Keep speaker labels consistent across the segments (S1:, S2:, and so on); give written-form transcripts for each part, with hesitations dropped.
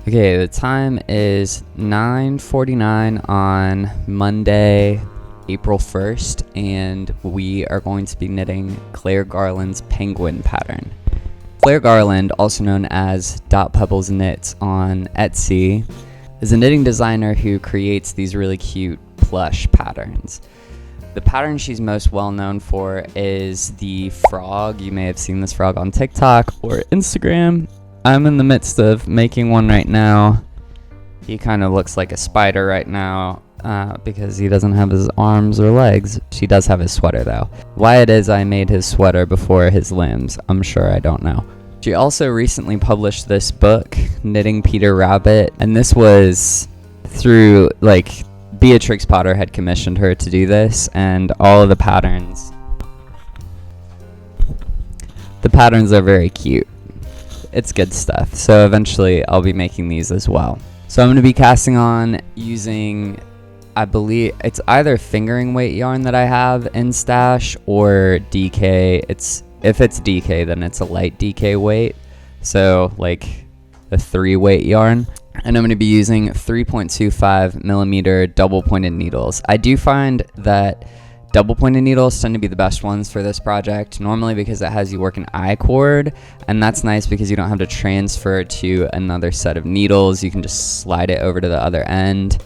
S1: Okay, the time is 9:49 on Monday, April 1st, and we are going to be knitting Claire Garland's penguin pattern. Claire Garland, also known as Dot Pebbles Knits on Etsy, is a knitting designer who creates these really cute plush patterns. The pattern she's most well known for is the frog. You may have seen this frog on TikTok or Instagram. I'm in the midst of making one right now. He kind of looks like a spider right now because he doesn't have his arms or legs. She does have his sweater though. Why it is I made his sweater before his limbs, I'm sure I don't know. She also recently published this book, Knitting Peter Rabbit, and this was through, Beatrix Potter had commissioned her to do this, and all of the patterns are very cute. It's good stuff. So eventually I'll be making these as well. So I'm going to be casting on using, I believe it's either fingering weight yarn that I have in stash or DK. If it's DK, then it's a light DK weight. So like a 3 weight yarn. And I'm going to be using 3.25 millimeter double pointed needles. I do find that double pointed needles tend to be the best ones for this project, normally because it has you work an I-cord, and that's nice because you don't have to transfer to another set of needles. You can just slide it over to the other end,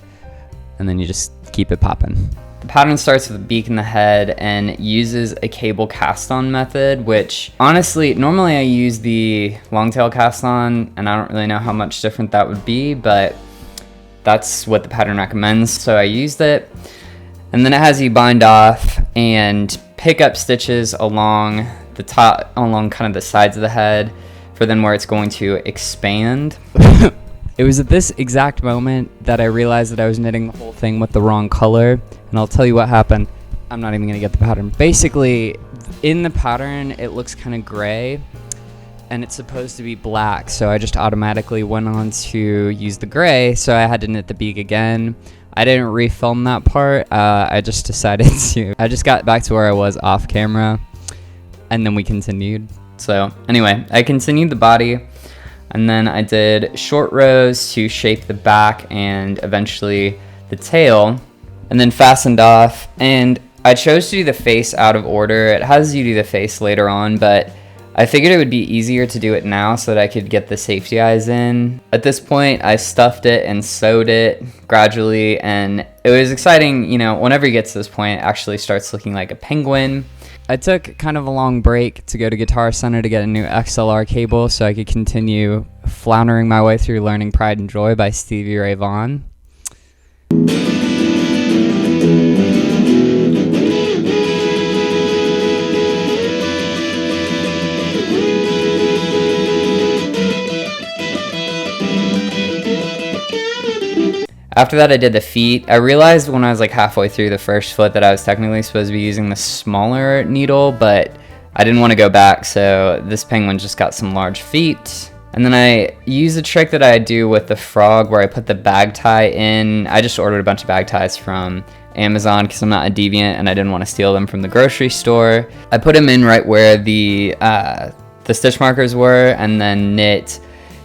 S1: and then you just keep it popping. The pattern starts with a beak in the head and uses a cable cast-on method, which honestly, normally I use the long-tail cast-on, and I don't really know how much different that would be, but that's what the pattern recommends, so I used it. And then it has you bind off and pick up stitches along the top, along kind of the sides of the head for then where it's going to expand. It was at this exact moment that I realized that I was knitting the whole thing with the wrong color. And I'll tell you what happened. I'm not even going to get the pattern. Basically, in the pattern, it looks kind of gray and it's supposed to be black. So I just automatically went on to use the gray. So I had to knit the beak again. I didn't refilm that part. I just decided to. I just got back to where I was off camera, and then we continued. So anyway, I continued the body, and then I did short rows to shape the back and eventually the tail, and then fastened off. And I chose to do the face out of order. It has you do the face later on, but I figured it would be easier to do it now so that I could get the safety eyes in. At this point, I stuffed it and sewed it gradually, and it was exciting, whenever you get to this point, it actually starts looking like a penguin. I took kind of a long break to go to Guitar Center to get a new XLR cable so I could continue floundering my way through learning Pride and Joy by Stevie Ray Vaughan. After that, I did the feet. I realized when I was halfway through the first foot that I was technically supposed to be using the smaller needle, but I didn't want to go back, so this penguin just got some large feet. And then I used a trick that I do with the frog where I put the bag tie in. I just ordered a bunch of bag ties from Amazon because I'm not a deviant and I didn't want to steal them from the grocery store. I put them in right where the stitch markers were, and then knit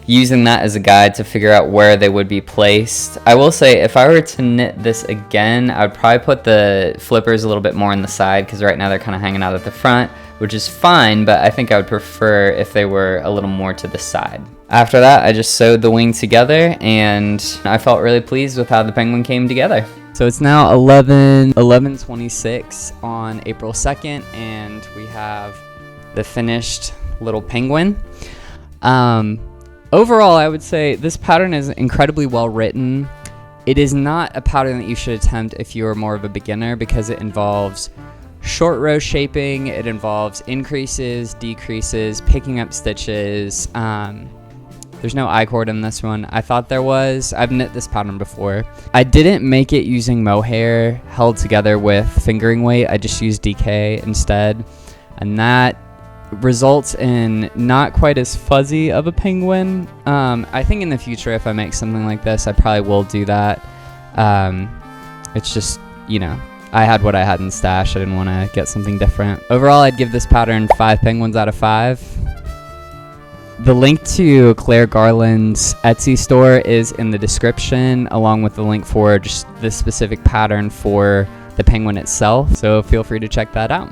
S1: using that as a guide to figure out where they would be placed. I will say, if I were to knit this again, I would probably put the flippers a little bit more on the side because right now they're kind of hanging out at the front, which is fine, but I think I would prefer if they were a little more to the side. After that, I just sewed the wing together, and I felt really pleased with how the penguin came together. So it's now 11:26 on April 2nd, and we have the finished little penguin. Overall, I would say this pattern is incredibly well written. It is not a pattern that you should attempt if you are more of a beginner because it involves short row shaping, it involves increases, decreases, picking up stitches. There's no I-cord in this one. I thought there was. I've knit this pattern before. I didn't make it using mohair held together with fingering weight. I just used DK instead, and that results in not quite as fuzzy of a penguin. I think in the future, if I make something like this, I probably will do that. It's just, I had what I had in stash. I didn't want to get something different. Overall, I'd give this pattern 5 penguins out of 5. The link to Claire Garland's Etsy store is in the description, along with the link for just the specific pattern for the penguin itself. So feel free to check that out.